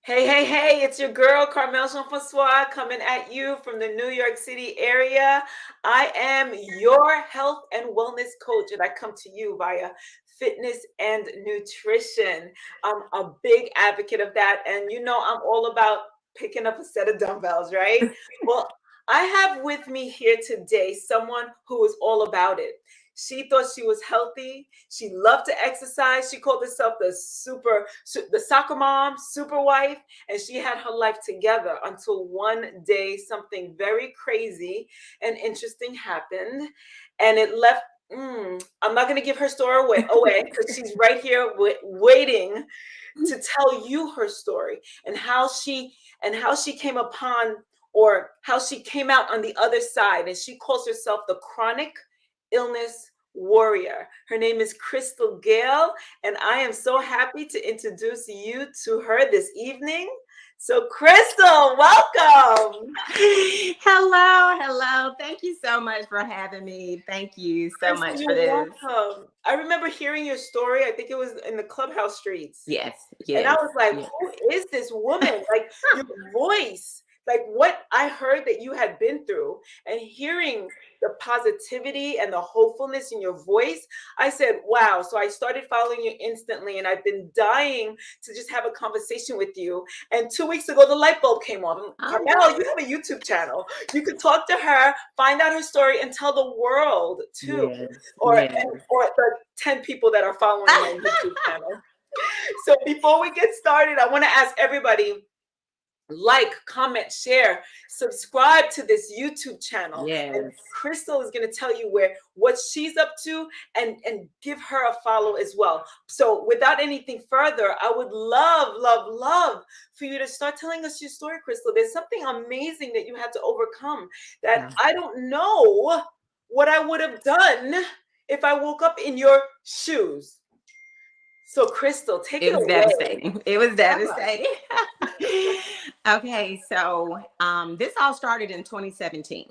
Hey, hey, hey, it's your girl, Carmel Jean-Francois, coming at you from the New York City area. I am your health and wellness coach, and I come to you via fitness and nutrition. I'm a big advocate of that, and I'm all about picking up a set of dumbbells, right? Well, I have with me here today someone who is all about it. She thought she was healthy. She loved to exercise. She called herself the soccer mom, super wife, and she had her life together until one day something very crazy and interesting happened, and it left. I'm not going to give her story away because she's right here waiting to tell you her story and how she came upon or how she came out on the other side. And she calls herself the chronic illness warrior. Her name is Crystal Gayle, and I am so happy to introduce you to her this evening. So, Crystal, welcome. Hello. Thank you so much for having me. Thank you so Crystal, much for you're this. welcome. I remember hearing your story. I think it was in the clubhouse streets. Yes, And I yes, was like, yes. who is this woman? Like your voice, like what I heard that you had been through, and hearing the positivity and the hopefulness in your voice, I said, wow. So I started following you instantly, and I've been dying to just have a conversation with you. And 2 weeks ago, the light bulb came on. Oh, Carmel, you have a YouTube channel. You could talk to her, find out her story, and tell the world too, yes, or yes. or the 10 people that are following my YouTube channel. So before we get started, I want to ask everybody, like, comment, share, subscribe to this YouTube channel. And Yes. Crystal is going to tell you what she's up to, and give her a follow as well. So without anything further, I would love for you to start telling us your story, Crystal. There's something amazing that you had to overcome that Yeah. I don't know what I would have done if I woke up in your shoes. So, Crystal, take It it was away. devastating. It was Tell us. devastating. Okay, so this all started in 2017.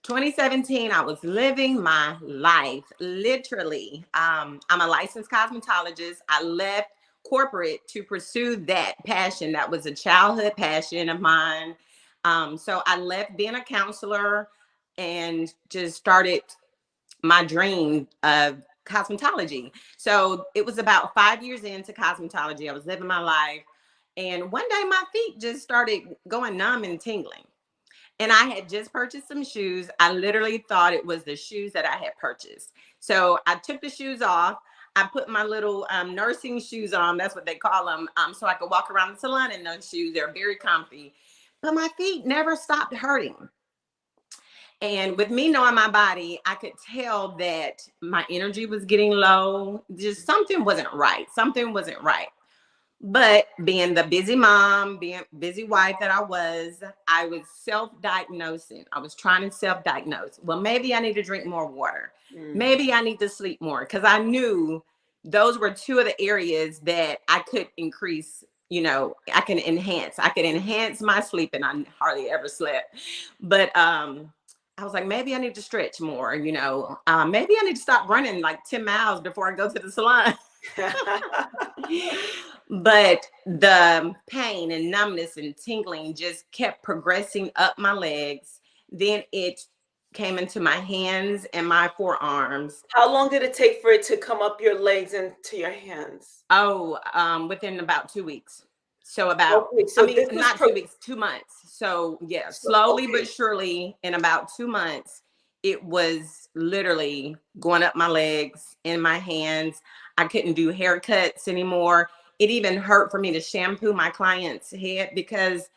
2017, I was living my life, literally. I'm a licensed cosmetologist. I left corporate to pursue that passion. That was a childhood passion of mine. So I left being a counselor and just started my dream of cosmetology. So it was about 5 years into cosmetology. I was living my life. And one day my feet just started going numb and tingling. And I had just purchased some shoes. I literally thought it was the shoes that I had purchased. So I took the shoes off. I put my little nursing shoes on. That's what they call them. So I could walk around the salon in those shoes. They're very comfy. But my feet never stopped hurting. And with me knowing my body, I could tell that my energy was getting low. Just something wasn't right. Something wasn't right. But being the busy mom, being busy wife that I was self-diagnosing. I was trying to self-diagnose. Well, maybe I need to drink more water. Mm. Maybe I need to sleep more because I knew those were two of the areas that I could increase. I could enhance my sleep, and I hardly ever slept. But I was like, maybe I need to stretch more. Maybe I need to stop running like 10 miles before I go to the salon. But the pain and numbness and tingling just kept progressing up my legs. Then it came into my hands and my forearms. How long did it take for it to come up your legs and to your hands? Oh, within about 2 weeks. So about, Okay, I so mean, this was not 2 weeks, 2 months. So yeah, slowly but okay. surely, in about 2 months, it was literally going up my legs, in my hands. I couldn't do haircuts anymore. It even hurt for me to shampoo my client's head because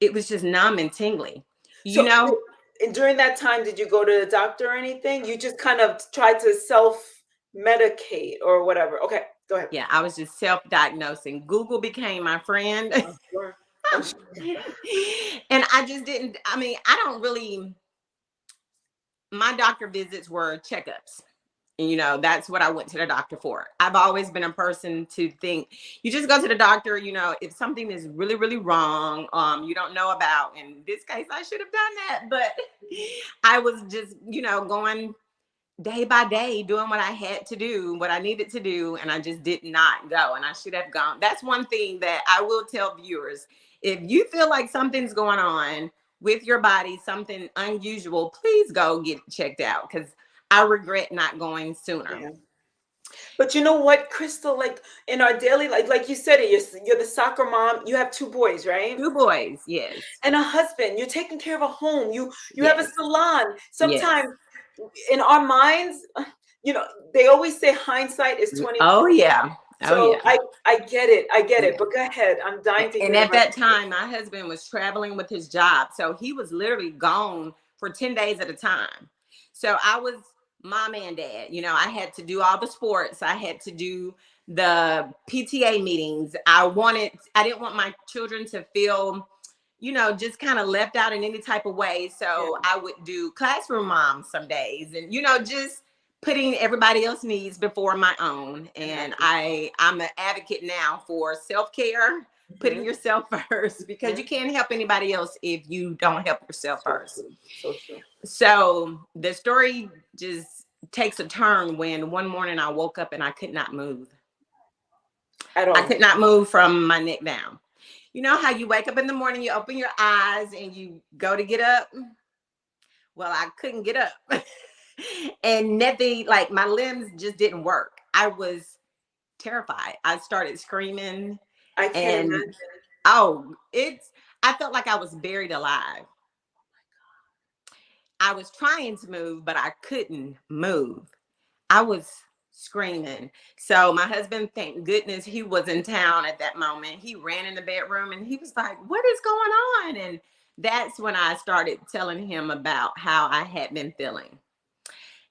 it was just numb and tingling. You So, know, and during that time, did you go to the doctor or anything? You just kind of tried to self medicate or whatever. Okay, go ahead. yeah, I was just self-diagnosing. Google became my friend. I'm sure. I'm sure. And I just didn't, I mean, I don't really, my doctor visits were checkups. And, that's what I went to the doctor for. I've always been a person to think you just go to the doctor, if something is really, really wrong, you don't know about. In this case, I should have done that. But I was just, going day by day doing what I had to do, what I needed to do, and I just did not go. And I should have gone. That's one thing that I will tell viewers. If you feel like something's going on with your body, something unusual, please go get it checked out, because I regret not going sooner. Yeah. But you know what, Crystal? Like in our daily, like you said it, you're the soccer mom. You have two boys, right? 2 boys, yes. And a husband. You're taking care of a home. You have a Yes. salon. Yes. Sometimes in our minds, you know, they always say hindsight is 20. Oh yeah. Oh So yeah. I get it. I get it. Yeah. But go ahead. I'm dying to And hear the at rest that of it. time, my husband was traveling with his job. So he was literally gone for 10 days at a time. So I was mom and dad. I had to do all the sports. I had to do the PTA meetings. I didn't want my children to feel, just kind of left out in any type of way. Yeah. So I would do classroom moms some days, and, just putting everybody else's needs before my own. And Exactly. I'm an advocate now for self-care, putting Mhm. yourself first, because you Mhm. can't help anybody else if you don't help yourself So first. true. So true. So the story just takes a turn when one morning I woke up and I could not move. At I all. could not move from my neck down. You know how you wake up in the morning, you open your eyes and you go to get up? Well, I couldn't get up. And nothing, like my limbs just didn't work. I was terrified. I started screaming, I can't and imagine. I felt like I was buried alive. I was trying to move, but I couldn't move. I was screaming. So my husband, thank goodness he was in town at that moment. He ran in the bedroom and he was like, "What is going on?" And that's when I started telling him about how I had been feeling.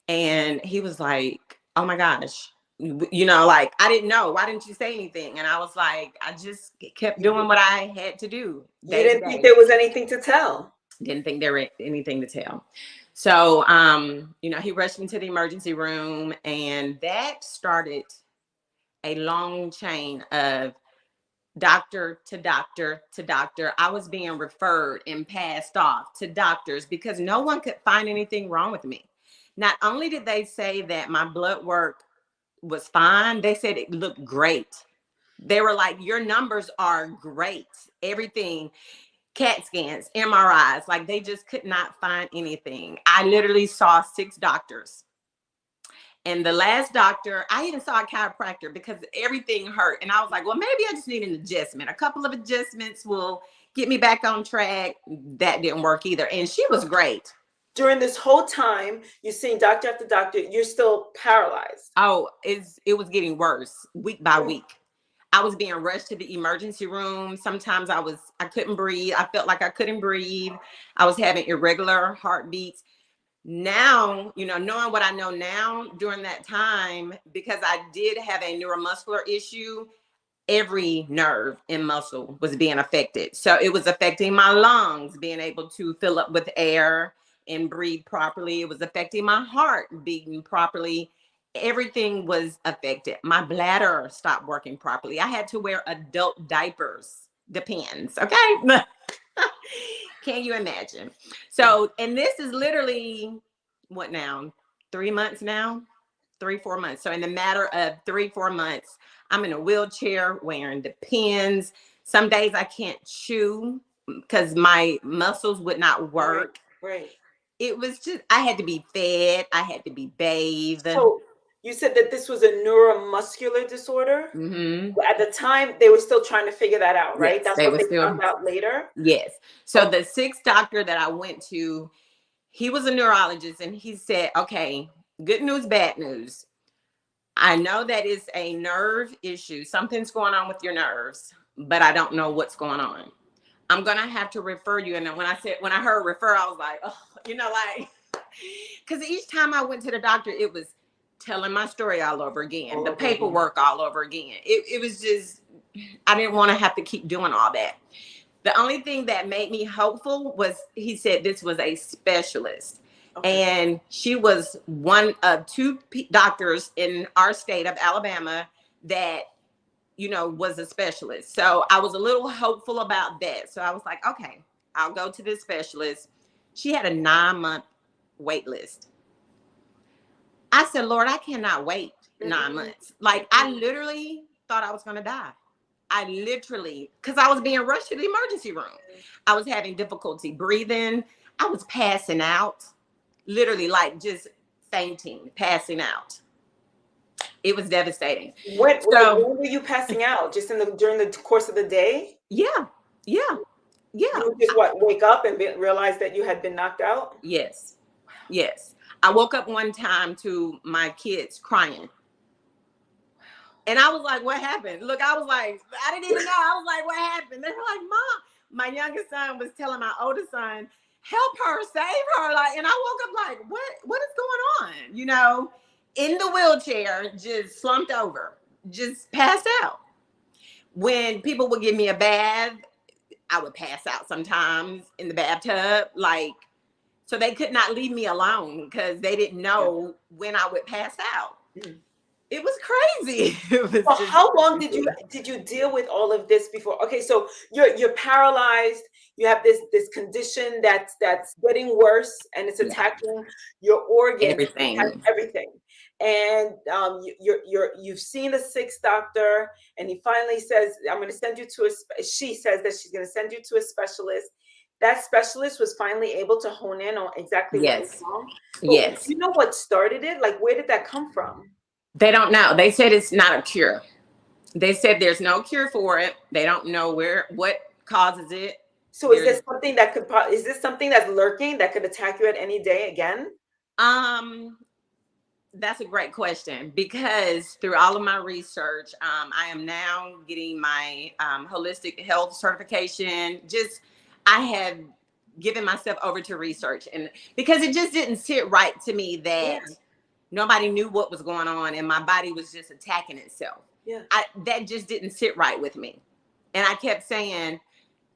And he was like, "Oh my gosh." Like, I didn't know. Why didn't you say anything? And I was like, I just kept You doing what I had to do you day to didn't think day. there was anything to tell. Didn't think there was anything to tell. So, he rushed me to the emergency room, and that started a long chain of doctor to doctor to doctor. I was being referred and passed off to doctors because no one could find anything wrong with me. Not only did they say that my blood work was fine, they said it looked great. They were like, "Your numbers are great. Everything." CAT scans, MRIs, like they just could not find anything. I literally saw 6 doctors. And the last doctor, I even saw a chiropractor because everything hurt. And I was like, well, maybe I just need an adjustment. A couple of adjustments will get me back on track. That didn't work either. And she was great. During this whole time, you're seeing doctor after doctor, you're still paralyzed. Oh, it was getting worse week by Oh, week. I was being rushed to the emergency room. Sometimes I couldn't breathe. I felt like I couldn't breathe. I was having irregular heartbeats. Now, knowing what I know now, during that time, because I did have a neuromuscular issue, every nerve and muscle was being affected. So it was affecting my lungs, being able to fill up with air and breathe properly. It was affecting my heart beating properly. Everything was affected. My bladder stopped working properly. I had to wear adult diapers. Depends, okay? Can you imagine? So, and this is literally what now? 3 months now? 3, 4 months. So, in the matter of 3, 4 months, I'm in a wheelchair wearing the pins. Some days I can't chew because my muscles would not right, work. right. It was just, I had to be fed, I had to be bathed. So you said that this was a neuromuscular disorder. Hmm. At the time, they were still trying to figure that out, right? Yes, That's they what were they still, found out later. yes. So, Okay. the 6th doctor that I went to, he was a neurologist, and he said, okay, good news, bad news. I know that it's a nerve issue. Something's going on with your nerves, but I don't know what's going on. I'm gonna have to refer you. And then when I heard refer, I was like, oh, like, because each time I went to the doctor, it was telling my story all over again, All the over again. paperwork all over again. It was just, I didn't want to have to keep doing all that. The only thing that made me hopeful was he said this was a specialist. Okay. And she was one of 2 doctors in our state of Alabama that, was a specialist. So I was a little hopeful about that. So I was like, okay, I'll go to this specialist. She had a 9-month wait list. I said, Lord, I cannot wait 9 Mm-mm. months. Like, I literally thought I was going to die. I literally, because I was being rushed to the emergency room. I was having difficulty breathing. I was passing out, literally, like just fainting, passing out. It was devastating. So, When were you passing out? Just during the course of the day? yeah, yeah, yeah. You would just wake up and realize that you had been knocked out? Yes, yes. I woke up one time to my kids crying. And I was like, what happened? Look, I was like, I didn't even know. I was like, what happened? They were like, Mom. My youngest son was telling my oldest son, help her, save her. Like, and I woke up like, what is going on? You know, in the wheelchair, just slumped over, just passed out. When people would give me a bath, I would pass out sometimes in the bathtub. Like, so they could not leave me alone because they didn't know when I would pass out. Mm. It was crazy. It was Well, just how long crazy. did you deal with all of this before? Okay, so you're paralyzed. You have this condition that's getting worse, and it's attacking your organs, Everything. everything. And you've seen the sixth doctor, and he finally says, "I'm going to send you to a." She says that she's going to send you to a specialist. That specialist was finally able to hone in on exactly what was Yes. wrong. But Yes. you know what started it? Like, where did that come from? They don't know. They said it's not a cure. They said there's no cure for it. They don't know what causes it. So is this something that is this something that's lurking that could attack you at any day again? That's a great question, because through all of my research, I am now getting my holistic health certification. I have given myself over to research, and because it just didn't sit right to me that nobody knew what was going on and my body was just attacking itself. Yeah. That just didn't sit right with me. And I kept saying,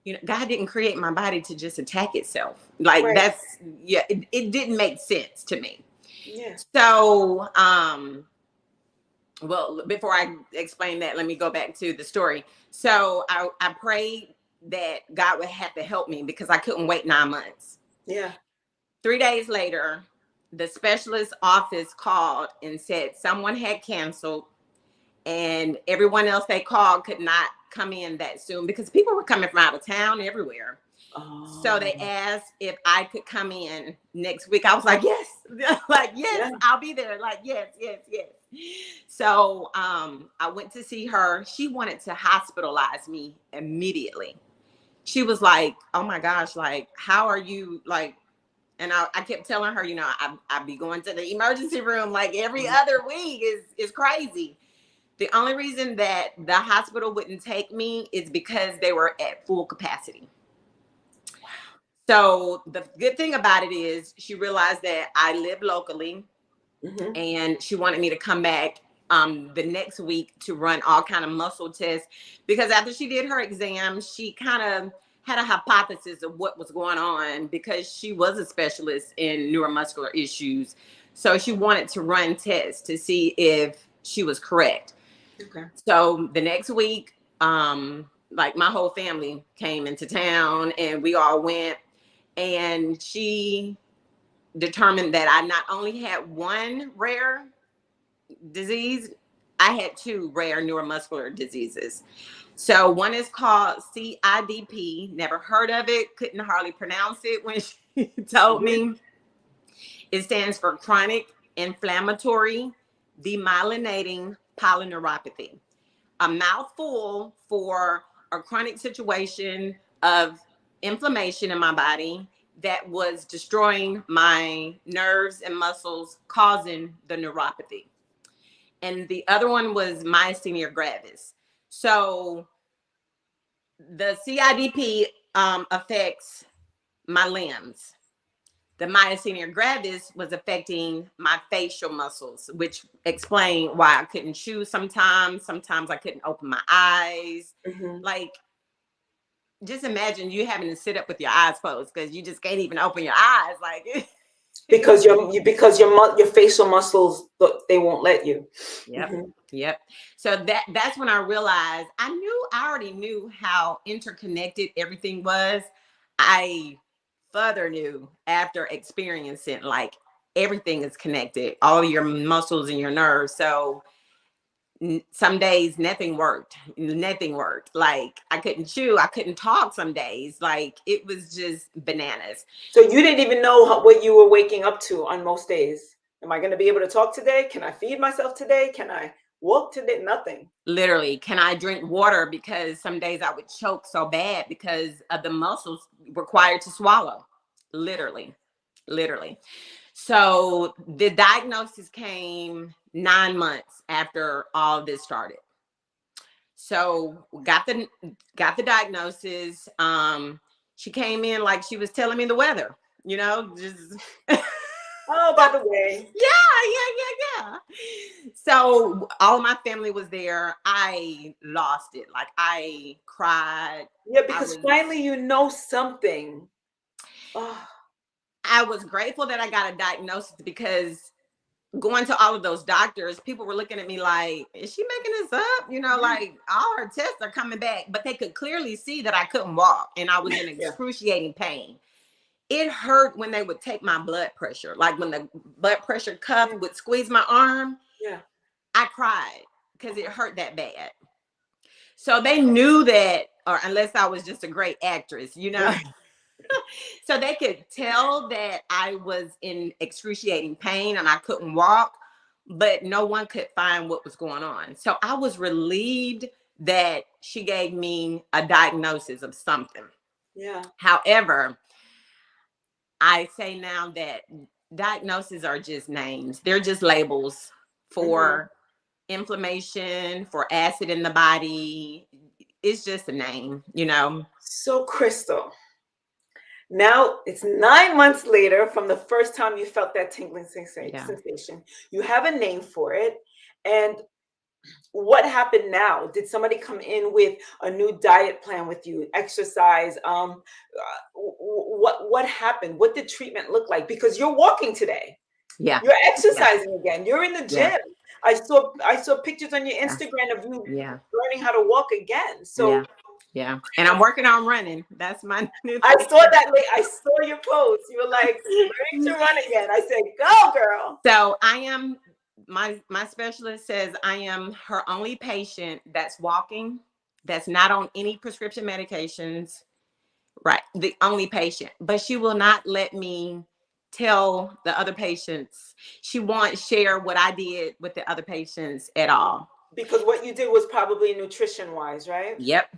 you know, God didn't create my body to just attack itself. Like, right. It didn't make sense to me. Yeah. So, well, before I explain that, let me go back to the story. So I prayed that God would have to help me because I couldn't wait 9 months. Yeah. 3 days later, the specialist office called and said someone had canceled, and everyone else they called could not come in that soon because people were coming from out of town everywhere. Oh. So they asked if I could come in next week. I was like, yes, like, yes, yeah. I'll be there. Like, yes, yes, yes. So I went to see her. She wanted to hospitalize me immediately. She was like, oh my gosh, like, how are you, like, and I kept telling her, you know, I'd be going to the emergency room like every other week. Is crazy. The only reason that the hospital wouldn't take me is because they were at full capacity. Wow. So the good thing about it is she realized that I live locally, and she wanted me to come back the next week to run all kind of muscle tests, because after she did her exam, she kind of had a hypothesis of what was going on because she was a specialist in neuromuscular issues. So she wanted to run tests to see if she was correct. Okay. So the next week, like, my whole family came into town and we all went, and she determined that I not only had one rare disease, I had 2 rare neuromuscular diseases. So one is called CIDP. Never heard of it. Couldn't hardly pronounce it when she told me. It stands for chronic inflammatory demyelinating polyneuropathy. A mouthful for a chronic situation of inflammation in my body that was destroying my nerves and muscles, causing the neuropathy. And the other one was myasthenia gravis. So the CIDP affects my limbs. The myasthenia gravis was affecting my facial muscles, which explained why I couldn't chew sometimes. Sometimes I couldn't open my eyes. Like, just imagine you having to sit up with your eyes closed because you just can't even open your eyes. Like, because your facial muscles, they won't let you. Yep. Yep. So that's when I realized I already knew how interconnected everything was. I further knew after experiencing like everything is connected, all your muscles and your nerves. So some days nothing worked. Like I couldn't chew, I couldn't talk some days. Like it was just bananas. So you didn't even know what you were waking up to on most days. Am I going to be able to talk today? Can I feed myself today? Can I walk today? Nothing. Literally, can I drink water? Because some days I would choke so bad because of the muscles required to swallow. Literally. So the diagnosis came 9 months after all this started. So got the diagnosis. She came in like she was telling me the weather, just Oh, by the way. yeah. So all my family was there. I lost it. Like I cried. Yeah, because finally you know something. Oh. I was grateful that I got a diagnosis, because going to all of those doctors, people were looking at me like, is she making this up? Like all her tests are coming back, but they could clearly see that I couldn't walk and I was in excruciating pain. It hurt when they would take my blood pressure. Like when the blood pressure cuff would squeeze my arm. Yeah. I cried because it hurt that bad. So they knew that, or unless I was just a great actress, so they could tell that I was in excruciating pain and I couldn't walk, but no one could find what was going on. So I was relieved that she gave me a diagnosis of something. Yeah. However, I say now that diagnoses are just names. They're just labels for inflammation, for acid in the body. It's just a name, So Crystal, now it's 9 months later from the first time you felt that tingling sensation. You have a name for it. And what happened now? Did somebody come in with a new diet plan with you, exercise? What happened? What did treatment look like? Because you're walking today. Yeah. You're exercising again. You're in the gym. Yeah. I saw pictures on your Instagram of you learning how to walk again. So yeah. And I'm working on running. That's my new thing. I saw that. I saw your post. You were like learning to run again. I said, "Go, girl." So I am. My specialist says I am her only patient that's walking, that's not on any prescription medications. Right, the only patient. But she will not let me tell the other patients. She won't share what I did with the other patients at all. Because what you did was probably nutrition wise, right? Yep.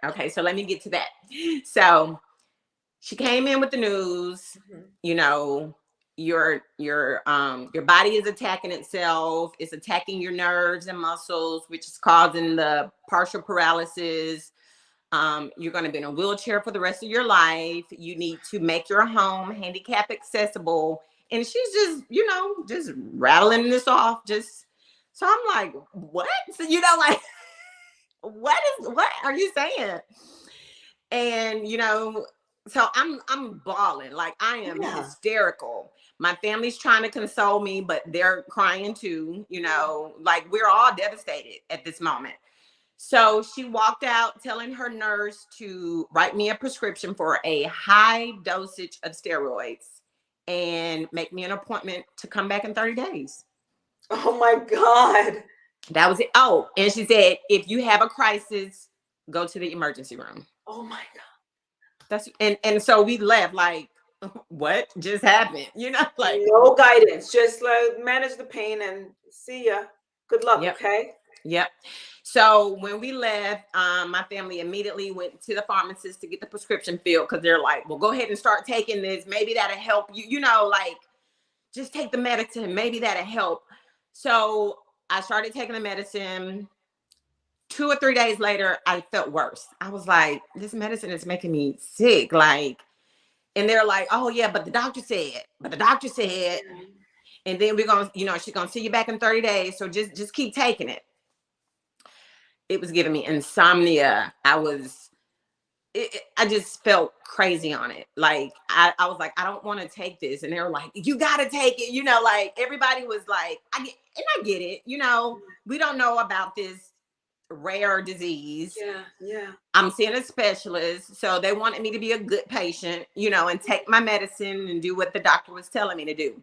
Okay, so let me get to that. So she came in with the news, your body is attacking itself. It's attacking your nerves and muscles, which is causing the partial paralysis. You're going to be in a wheelchair for the rest of your life. You need to make your home handicap accessible. And she's just, just rattling this off. So I'm like, what? So, like, what are you saying? And, so I'm bawling. Like I am hysterical. My family's trying to console me, but they're crying too, like we're all devastated at this moment. So she walked out telling her nurse to write me a prescription for a high dosage of steroids and make me an appointment to come back in 30 days. Oh my God. That was it. Oh, and she said, if you have a crisis, go to the emergency room. Oh my God. That's and so we left like, what just happened? Like no guidance, just like manage the pain and see ya. Good luck. Okay. Yep. So when we left, my family immediately went to the pharmacist to get the prescription filled, because they're like, well, go ahead and start taking this. Maybe that'll help you, like just take the medicine. Maybe that'll help. So I started taking the medicine. 2 or 3 days later, I felt worse. I was like, this medicine is making me sick. Like, and they're like, oh yeah, but the doctor said, and then we're going to, she's going to see you back in 30 days. So just keep taking it. It was giving me insomnia. I just felt crazy on it. Like, I was like, I don't want to take this. And they were like, you got to take it. Like everybody was like, I get it. We don't know about this rare disease. Yeah. I'm seeing a specialist. So they wanted me to be a good patient, and take my medicine and do what the doctor was telling me to do.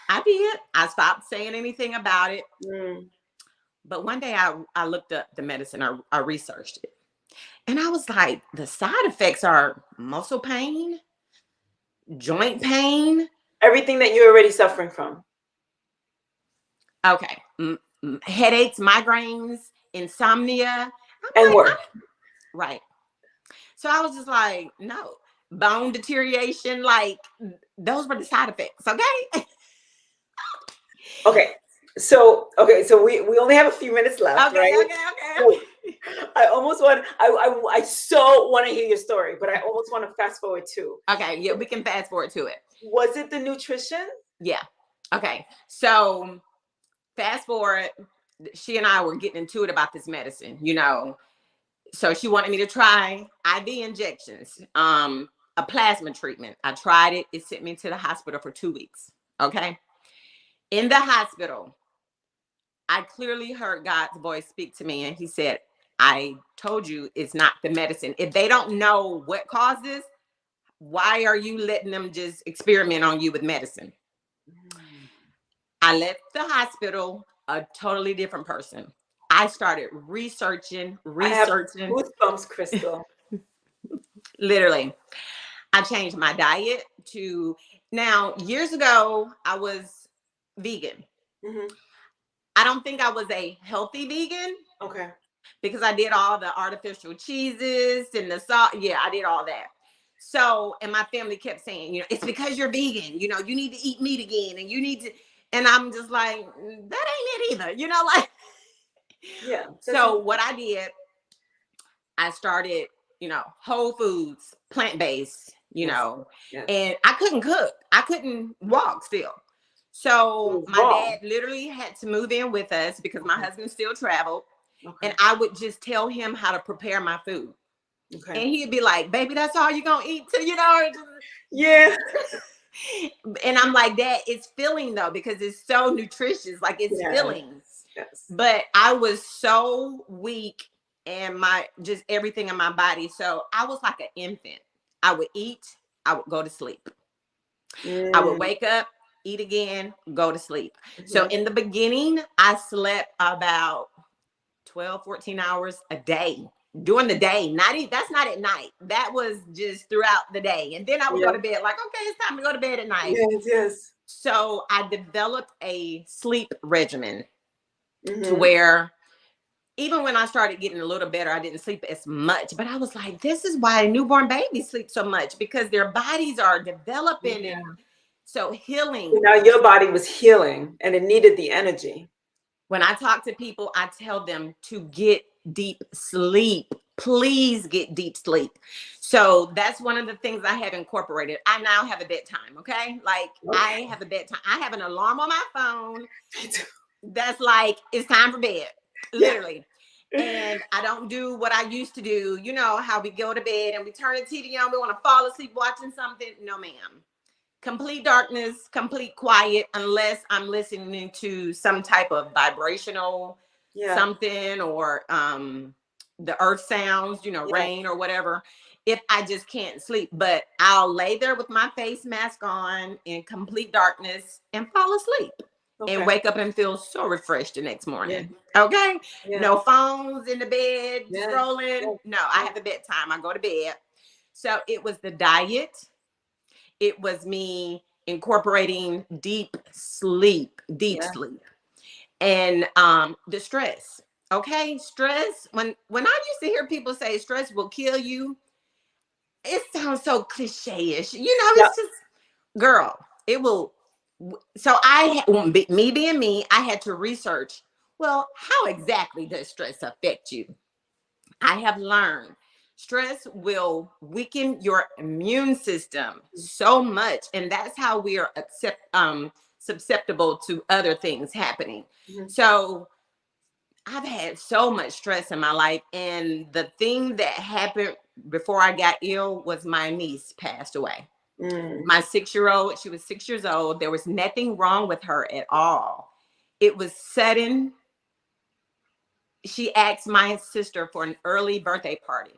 I did. I stopped saying anything about it. Mm. But one day I looked up the medicine, I researched it. And I was like, the side effects are muscle pain, joint pain. Everything that you're already suffering from. Okay. Headaches, migraines, insomnia. And work. Right. So I was just like, no. Bone deterioration, like those were the side effects. Okay. Okay. So we only have a few minutes left, Okay. right? So Okay. I almost want I so want to hear your story, but I almost want to fast forward too. Okay. Yeah, we can fast forward to it. Was it the nutrition? Yeah. Okay. So fast forward, she and I were getting into it about this medicine, you know. So she wanted me to try IV injections, a plasma treatment. I tried it. It sent me to the hospital for 2 weeks. Okay. In the hospital, I clearly heard God's voice speak to me, and he said, I told you it's not the medicine. If they don't know what causes, why are you letting them just experiment on you with medicine? I left the hospital a totally different person. I started researching. I have goosebumps, Crystal. Literally, I changed my diet to now. Years ago, I was vegan. Mm-hmm. I don't think I was a healthy vegan. Okay. Because I did all the artificial cheeses and the salt. Yeah, I did all that. So, and my family kept saying, you know, it's because you're vegan, you know, you need to eat meat again and you need to, and I'm just like, that ain't it either, you know, like, Yeah. so what I did, I started, you know, whole foods, plant-based, you know, and I couldn't cook. I couldn't walk still. So my dad literally had to move in with us because my husband still traveled. Okay. And I would just tell him how to prepare my food. Okay. And he'd be like, baby, that's all you're going to eat till, you know. Yeah. And I'm like, Dad, it's filling though, because it's so nutritious. Like it's filling. Yes. But I was so weak and just everything in my body. So I was like an infant. I would eat, I would go to sleep. I would wake up, eat again, go to sleep. So in the beginning, I slept about 12, 14 hours a day during the day. That's not at night. That was just throughout the day. And then I would go to bed like, okay, it's time to go to bed at night. Yes. So I developed a sleep regimen to where even when I started getting a little better, I didn't sleep as much. But I was like, this is why newborn babies sleep so much, because their bodies are developing and so healing. So now your body was healing and it needed the energy. When I talk to people, I tell them to get deep sleep. Please get deep sleep. So that's one of the things I have incorporated. I now have a bedtime, okay? Like I have a bedtime. I have an alarm on my phone that's like, it's time for bed, literally. And I don't do what I used to do. You know how we go to bed and we turn the TV on, we want to fall asleep watching something. No, ma'am. Complete darkness, complete quiet, unless I'm listening to some type of vibrational something, or the earth sounds, you know, rain or whatever, if I just can't sleep. But I'll lay there with my face mask on in complete darkness and fall asleep and wake up and feel so refreshed the next morning. Okay. No phones in the bed scrolling. No, I have a bedtime. I go to bed. So it was the diet. It was me incorporating deep sleep, sleep. And the stress. Okay. Stress. When I used to hear people say stress will kill you, it sounds so cliche-ish. You know, it's just, girl, it will. So me being me, I had to research, well, how exactly does stress affect you? I have learned stress will weaken your immune system so much. And that's how we are susceptible to other things happening. So I've had so much stress in my life. And the thing that happened before I got ill was my niece passed away. My 6-year-old, she was 6 years old. There was nothing wrong with her at all. It was sudden. She asked my sister for an early birthday party.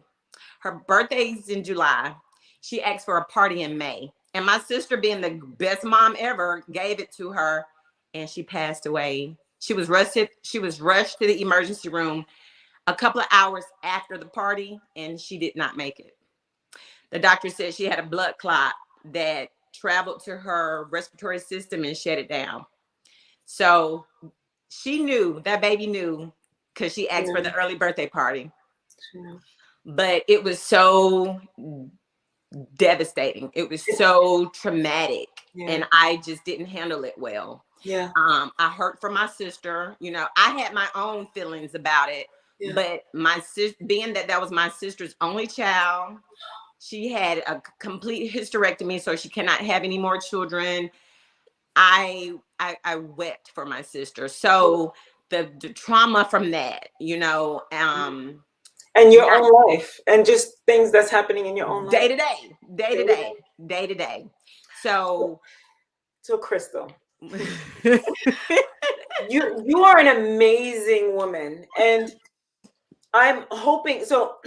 Her birthday's in July. She asked for a party in May. And my sister, being the best mom ever, gave it to her, and she passed away. She was rushed to the emergency room a couple of hours after the party, and she did not make it. The doctor said she had a blood clot that traveled to her respiratory system and shut it down. So she knew, that baby knew, because she asked for the early birthday party. But it was so devastating. It was so traumatic. And I just didn't handle it well. I hurt for my sister. You know, I had my own feelings about it. But my sister, being that was my sister's only child, she had a complete hysterectomy, so she cannot have any more children. I wept for my sister. So the trauma from that, you know, and your own life, and just things that's happening in your own life, day to day. So Crystal, you are an amazing woman, and I'm hoping so.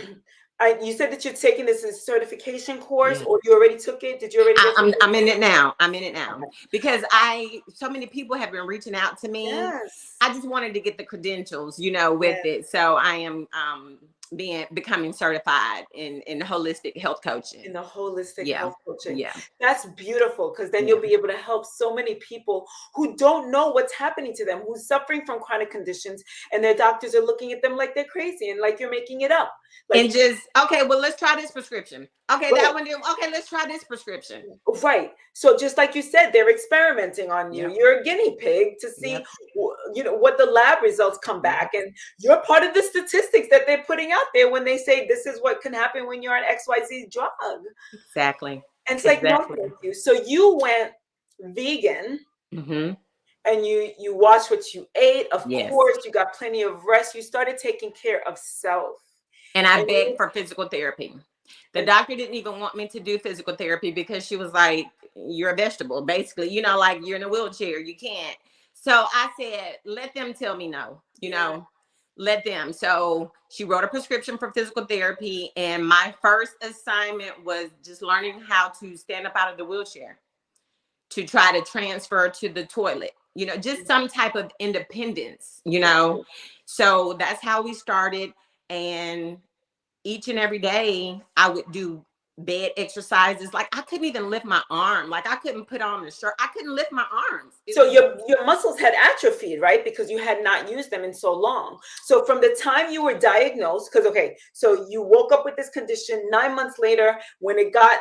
You said that you're taking this as a certification course, or you already took it? Did you already? I'm in it now. I'm in it now because so many people have been reaching out to me. I just wanted to get the credentials, you know, with it. So I am becoming certified in holistic health coaching. In the holistic health coaching. Yeah. That's beautiful, because then you'll be able to help so many people who don't know what's happening to them, who's suffering from chronic conditions, and their doctors are looking at them like they're crazy and like you're making it up. Like, and just, okay, well, let's try this prescription. Okay, that one did. Okay, let's try this prescription. Right. So just like you said, they're experimenting on you. You're a guinea pig to see, you know, what the lab results come back. And you're part of the statistics that they're putting out there when they say this is what can happen when you're on XYZ drug. Exactly. And it's like, no, thank you. So you went vegan. And you watched what you ate. Of course, you got plenty of rest. You started taking care of self. And I begged for physical therapy. The doctor didn't even want me to do physical therapy because she was like, you're a vegetable, basically, you know, like you're in a wheelchair, you can't. So I said, let them tell me no, you know, let them. So she wrote a prescription for physical therapy. And my first assignment was just learning how to stand up out of the wheelchair, to try to transfer to the toilet, you know, just some type of independence, you know. So that's how we started. And each and every day I would do bed exercises. Like I couldn't even lift my arm. Like I couldn't put on the shirt. I couldn't lift my arms. So your muscles had atrophied, right? Because you had not used them in so long. So from the time you were diagnosed, because, okay, so you woke up with this condition 9 months later, when it got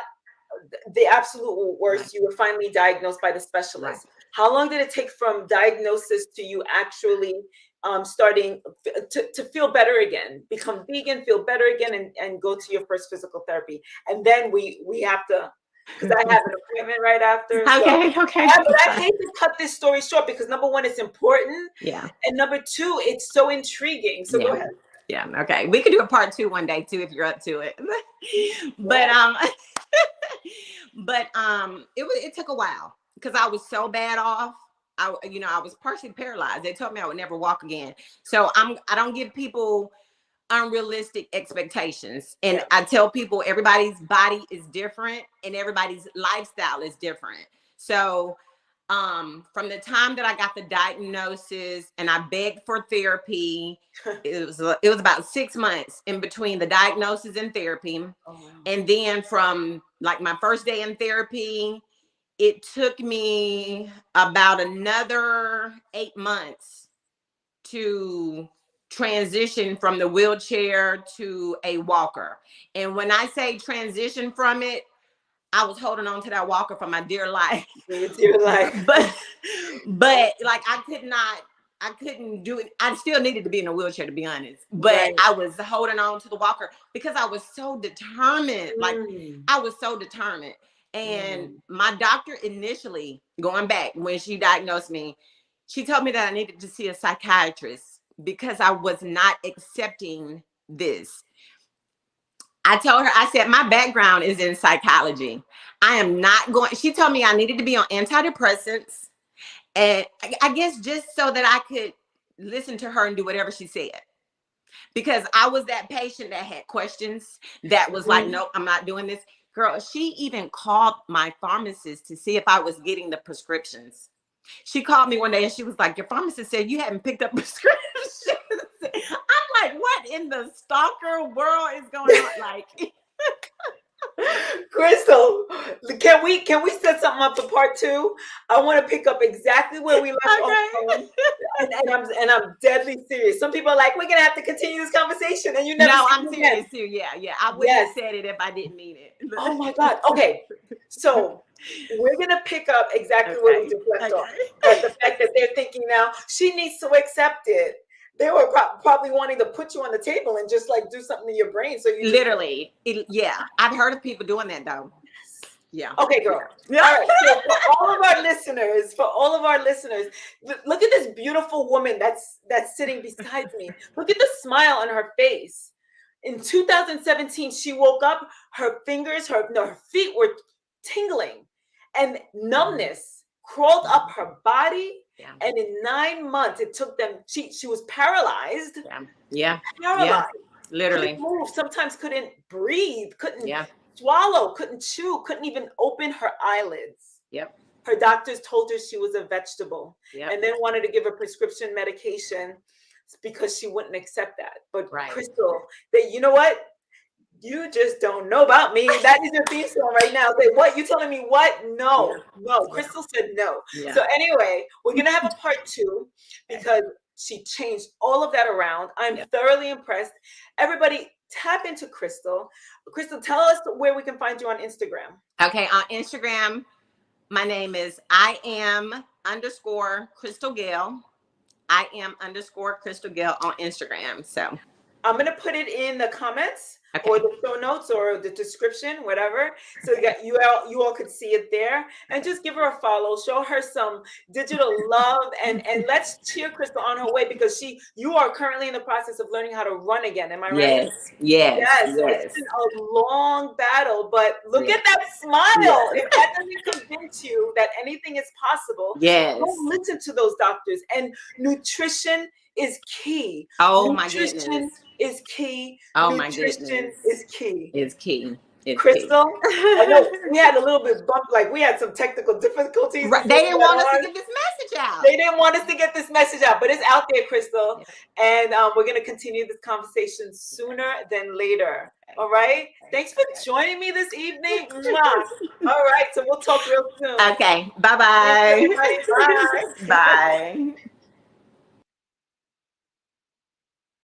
the absolute worst, you were finally diagnosed by the specialist. How long did it take from diagnosis to you actually starting to feel better again, become vegan, feel better again, and go to your first physical therapy? And then we have to, because I have an appointment right after. Okay. But I hate to cut this story short, because number one, it's important. And number two, it's so intriguing. So go ahead. Yeah. Okay. We could do a part 2 one day too, if you're up to it. But it took a while because I was so bad off. I was partially paralyzed. They told me I would never walk again. So I don't give people unrealistic expectations. And I tell people everybody's body is different and everybody's lifestyle is different. So from the time that I got the diagnosis and I begged for therapy, it was about 6 months in between the diagnosis and therapy. And then from like my first day in therapy, it took me about another 8 months to transition from the wheelchair to a walker. And when I say transition from it, I was holding on to that walker for my dear life. But like I couldn't do it. I still needed to be in a wheelchair, to be honest. But I was holding on to the walker because I was so determined. Like I was so determined. And my doctor initially, going back when she diagnosed me, she told me that I needed to see a psychiatrist because I was not accepting this. I told her, I said, my background is in psychology. I am not going. She told me I needed to be on antidepressants. And I guess just so that I could listen to her and do whatever she said. Because I was that patient that had questions, that was like, nope, I'm not doing this. Girl, she even called my pharmacist to see if I was getting the prescriptions. She called me one day and she was like, your pharmacist said you haven't picked up prescriptions. I'm like, what in the stalker world is going on? Like, Crystal, can we set something up for part 2? I want to pick up exactly where we left off, and I'm deadly serious. Some people are like, we're gonna have to continue this conversation, and you never. No, see I'm me serious again. too. Yeah. I wouldn't have said it if I didn't mean it. Oh my God. Okay, so we're gonna pick up exactly where we just left off. But the fact that they're thinking now she needs to accept it. They were probably wanting to put you on the table and just like do something to your brain. So you literally, yeah. I've heard of people doing that though. Yeah. Okay, girl. Yeah. All right. So for all of our listeners, look at this beautiful woman that's sitting beside me. Look at the smile on her face. In 2017, she woke up. Her fingers, her feet were tingling, and numbness crawled up her body. Yeah. And in 9 months, it took them. She was paralyzed. Yeah. Paralyzed. Literally. Couldn't move. Sometimes couldn't breathe. Couldn't swallow. Couldn't chew. Couldn't even open her eyelids. Yep. Her doctors told her she was a vegetable, and then wanted to give her prescription medication because she wouldn't accept that. But Crystal, you know what? You just don't know about me. That is your theme song right now. Say, what? You telling me what? No. Crystal said no. So anyway, we're going to have a part 2 because she changed all of that around. I'm thoroughly impressed. Everybody tap into Crystal. Crystal, tell us where we can find you on Instagram. Okay. On Instagram, my name is _Crystal Gayle. _Crystal Gayle on Instagram. So I'm going to put it in the comments or the show notes or the description, whatever. So that you all could see it there, and just give her a follow, show her some digital love, and let's cheer Crystal on her way, because you are currently in the process of learning how to run again. Am I right? Yes. It's been a long battle, but look at that smile. If that doesn't convince you that anything is possible, don't listen to those doctors. And nutrition is key. Nutrition is key. Nutrition is key. Crystal, I know we had a little bit bump, like we had some technical difficulties. They didn't want us to get this message out. They didn't want us to get this message out, but it's out there, Crystal. And we're going to continue this conversation sooner than later. All right. Thanks for joining me this evening. All right. So we'll talk real soon. Okay. Bye-bye. Bye. Bye.